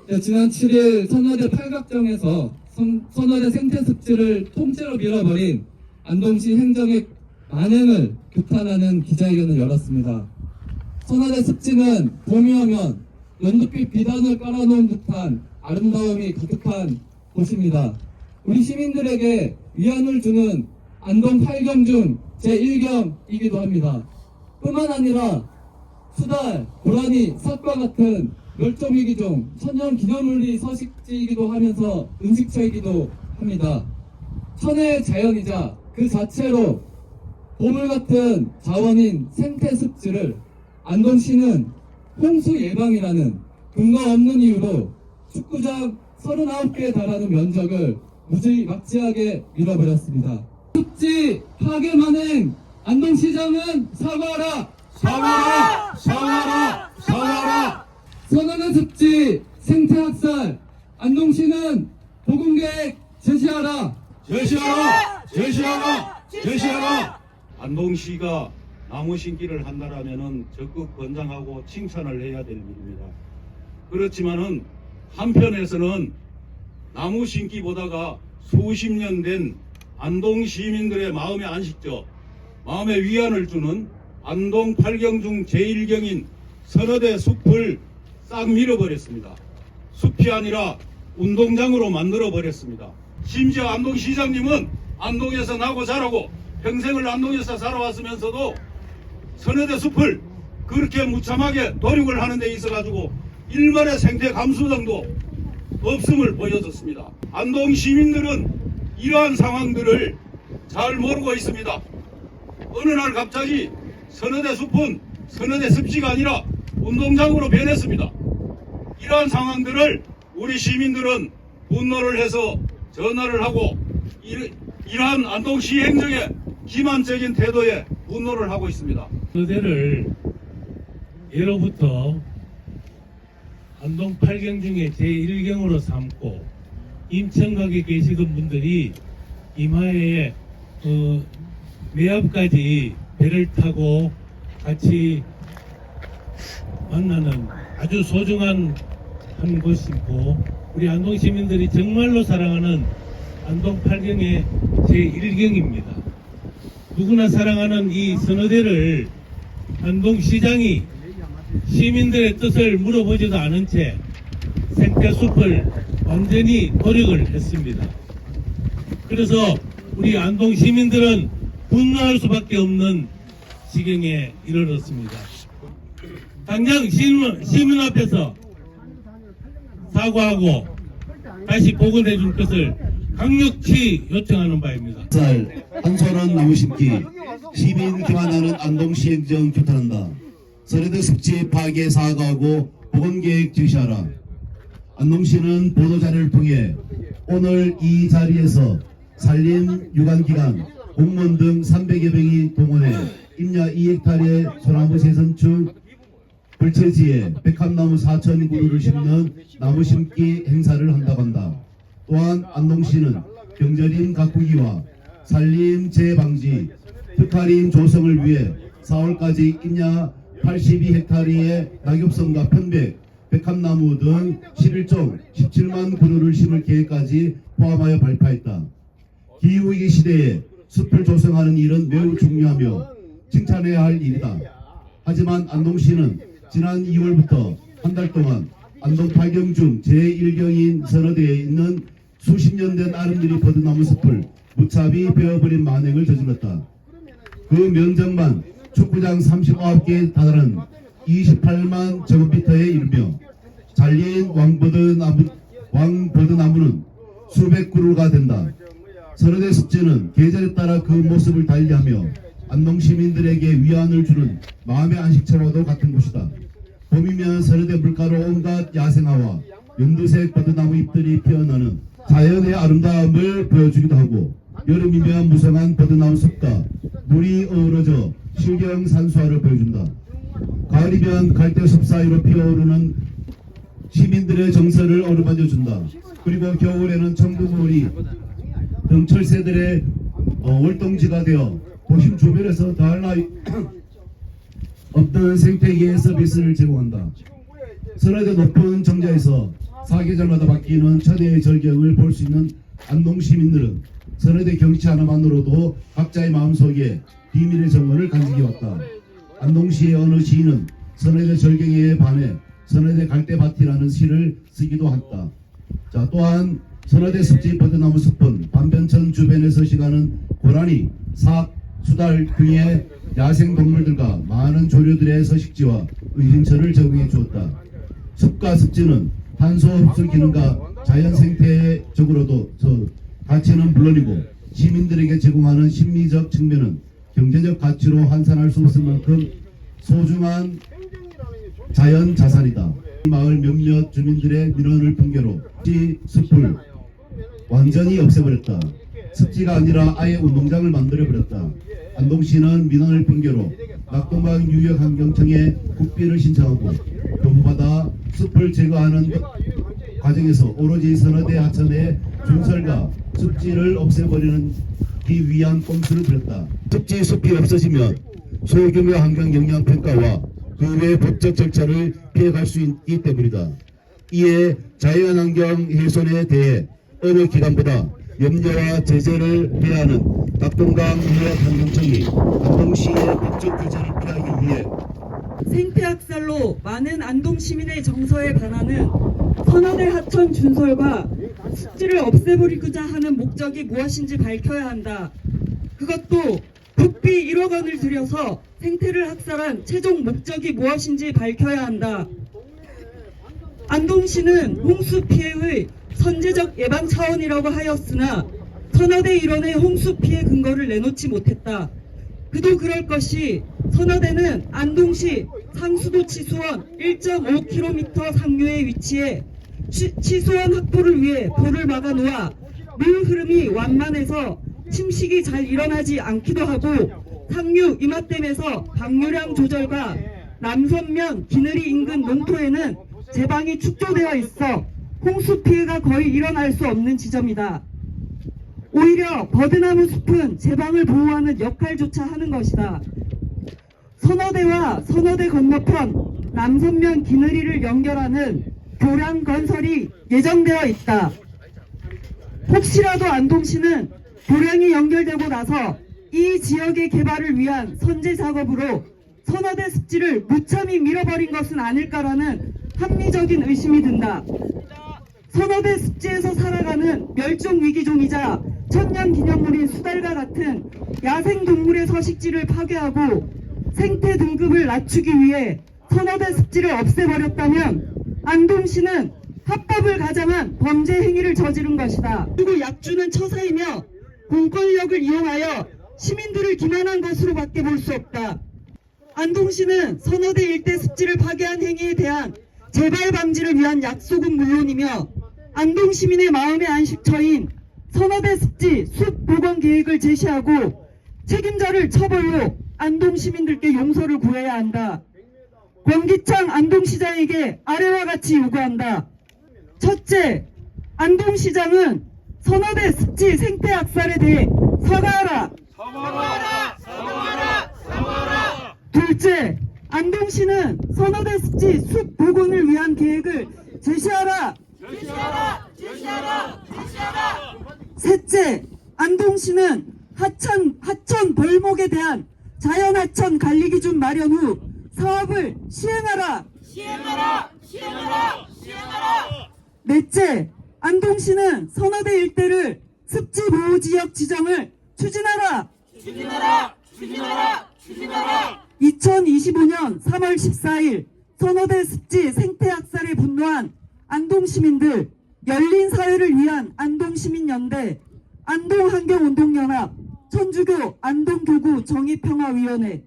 지난 7일 선화대 팔각정에서 선화대 생태습지를 통째로 밀어버린 안동시 행정의 만행을 규탄하는 기자회견을 열었습니다. 선화대 습지는 봄이 오면 연두빛 비단을 깔아놓은 듯한 아름다움이 가득한 곳입니다. 우리 시민들에게 위안을 주는 안동 8경 중 제1경이기도 합니다. 뿐만 아니라 수달, 고라니, 삭과 같은 멸종위기종, 천연기념물이 서식지이기도 하면서 음식처이기도 합니다. 천혜의 자연이자 그 자체로 보물 같은 자원인 생태습지를 안동시는 홍수 예방이라는 근거 없는 이유로 축구장 39개에 달하는 면적을 무지막지하게 밀어버렸습니다. 습지 파괴 만행 안동시장은 사과하라! 사과하라! 사과하라! 사과하라! 선언의 습지 생태학살 안동시는 보건계획 제시하라! 제시하라! 제시하라! 제시하라! 안동시가 나무 심기를 한다라면은 적극 권장하고 칭찬을 해야 되는 일입니다. 그렇지만은 한편에서는 나무 심기보다가 수십 년 된 안동 시민들의 마음의 안식처, 마음의 위안을 주는 안동 8경 중 제1경인 선어대 숲을 싹 밀어버렸습니다. 숲이 아니라 운동장으로 만들어버렸습니다. 심지어 안동시장님은 안동에서 나고 자라고 평생을 안동에서 살아왔으면서도 선어대 숲을 그렇게 무참하게 도륙을 하는 데 있어가지고 일만의 생태 감수성도 없음을 보여줬습니다. 안동 시민들은 이러한 상황들을 잘 모르고 있습니다. 어느 날 갑자기 선어대 숲은 선어대 습지가 아니라 운동장으로 변했습니다. 이러한 상황들을 우리 시민들은 분노를 해서 전화를 하고 이러한 안동시 행정의 기만적인 태도에 분노를 하고 있습니다. 선어대를 예로부터 안동 8경 중에 제1경으로 삼고 임청각에 계시던 분들이 임하에 매합까지 배를 타고 같이 만나는 아주 소중한 한 곳이고 우리 안동 시민들이 정말로 사랑하는 안동 8경의 제1경입니다. 누구나 사랑하는 이 선어대를 안동시장이 시민들의 뜻을 물어보지도 않은 채 생태숲을 완전히 도륙을 했습니다. 그래서 우리 안동 시민들은 분노할 수밖에 없는 지경에 이르렀습니다. 당장 시민 앞에서 사과하고 다시 복원해 줄 것을 강력히 요청하는 바입니다. 한솔원 나무 심기 시민 기만하는 안동시 행정 규탄한다. 선어대 습지 파괴 사과하고 복원계획 제시하라. 안동시는 보도자료를 통해 오늘 이 자리에서 산림 유관기관 공무원 등 300여 명이 동원해 임야 2헥타르의 소나무 세선축 불채지에 백합나무 4,000그루를 심는 나무 심기 행사를 한다고 한다. 또한 안동시는 경절임 가꾸기와 산림 재방지, 특화림 조성을 위해 4월까지 임야 82헥타르의 낙엽성과 편백, 백합나무 등 11종 17만 그루를 심을 계획까지 포함하여 발표했다. 기후위기 시대에 숲을 조성하는 일은 매우 중요하며 칭찬해야 할 일이다. 하지만 안동시는 지난 2월부터 한 달 동안 안동 8경 중 제1경인 선어대에 있는 수십 년 된 아름드리 버드나무 숲을 무차비 베어버린 만행을 저질렀다. 그 면적만 축구장 39개에 달하는 28만 제곱미터에 이르며 잘린 왕버드나무는 수백 그루가 된다. 선어대 습지는 계절에 따라 그 모습을 달리하며 안동 시민들에게 위안을 주는 마음의 안식처와도 같은 곳이다. 봄이면 선어대 물가로 온갖 야생화와 연두색 버드나무 잎들이 피어나는 자연의 아름다움을 보여주기도 하고, 여름이면 무성한 버드나무 숲과 물이 어우러져 실경 산수화를 보여준다. 가을이면 갈대숲 사이로 피어오르는 시민들의 정서를 어루만져준다. 그리고 겨울에는 청두물이 등 철새들의 월동지가 되어 도심 주변에서 더할 나위 없던 생태계의 서비스를 제공한다. 선어대 높은 정자에서 사계절마다 바뀌는 천혜의 절경을 볼 수 있는 안동 시민들은 선화대 경치 하나만으로도 각자의 마음속에 비밀의 정원을 간직해왔다. 안동시의 어느 시인은 선화대 절경에 반해 선화대 갈대밭이라는 시를 쓰기도 했다. 자, 또한 선화대 습지 버드나무 숲은 반변천 주변에 서식하는 고라니, 삭, 수달 등의 야생동물들과 많은 조류들의 서식지와 의림처를 제공해 주었다. 숲과 습지는 탄소 흡수 기능과 자연 생태적으로도 가치는 물론이고 시민들에게 제공하는 심리적 측면은 경제적 가치로 환산할 수 없을 만큼 소중한 자연 자산이다. 이 마을 몇몇 주민들의 민원을 핑계로 숲을 완전히 없애버렸다. 습지가 아니라 아예 운동장을 만들어버렸다. 안동시는 민원을 핑계로 낙동강 유역환경청에 국비를 신청하고 교부받아 숲을 제거하는 과정에서 오로지 선화대 하천의 준설과 습지를 없애버리는 기 위한 꼼수를 들였다. 습지 숲이 없어지면 소규모 환경 영향 평가와 그 외 법적 절차를 피해갈 수 있기 때문이다. 이에 자연환경 훼손에 대해 어느 기관보다 염려와 제재를 해야 하는 낙동강 유역환경청이 안동시의 법적 규제를 피하기 위해 생태학살로 많은 안동 시민의 정서에 반하는 선화대 하천 준설과 습지를 없애버리고자 하는 목적이 무엇인지 밝혀야 한다. 그것도 국비 1억 원을 들여서 생태를 학살한 최종 목적이 무엇인지 밝혀야 한다. 안동시는 홍수 피해의 선제적 예방 차원이라고 하였으나 선화대 일원의 홍수 피해 근거를 내놓지 못했다. 그도 그럴 것이 선화대는 안동시 상수도 치수원 1.5km 상류에 위치해 치수원 확보를 위해 보를 막아놓아 물 흐름이 완만해서 침식이 잘 일어나지 않기도 하고 상류 이맛댐에서 방류량 조절과 남선면 기느리 인근 농토에는 제방이 축조되어 있어 홍수 피해가 거의 일어날 수 없는 지점이다. 오히려 버드나무 숲은 제방을 보호하는 역할조차 하는 것이다. 선화대와 선화대 건너편 남선면 기느리를 연결하는 교량 건설이 예정되어 있다. 혹시라도 안동시는 교량이 연결되고 나서 이 지역의 개발을 위한 선제 작업으로 선화대 습지를 무참히 밀어버린 것은 아닐까라는 합리적인 의심이 든다. 선화대 습지에서 살아가는 멸종위기종이자 천년기념물인 수달과 같은 야생동물의 서식지를 파괴하고 생태 등급을 낮추기 위해 선화대 습지를 없애버렸다면 안동시는 합법을 가장한 범죄 행위를 저지른 것이다. 그리고 약주는 처사이며 공권력을 이용하여 시민들을 기만한 것으로밖에 볼 수 없다. 안동시는 선화대 일대 습지를 파괴한 행위에 대한 재발 방지를 위한 약속은 물론이며 안동 시민의 마음의 안식처인 선화대 습지 숲 복원 계획을 제시하고 책임자를 처벌로 안동 시민들께 용서를 구해야 한다. 권기창 안동시장에게 아래와 같이 요구한다. 첫째, 안동시장은 선화대 습지 생태 학살에 대해 사과하라. 둘째, 안동시는 선화대 습지 숲 복원을 위한 계획을 제시하라. 셋째, 안동시는 하천 벌목에 대한 자연하천 관리기준 마련 후 사업을 시행하라. 넷째, 안동시는 선화대 일대를 습지보호지역 지정을 추진하라. 2025년 3월 14일 선화대 습지 생태학살에 분노한 안동시민들, 열린사회를 위한 안동시민연대, 안동환경운동연합, 천주교 안동교구 정의평화위원회,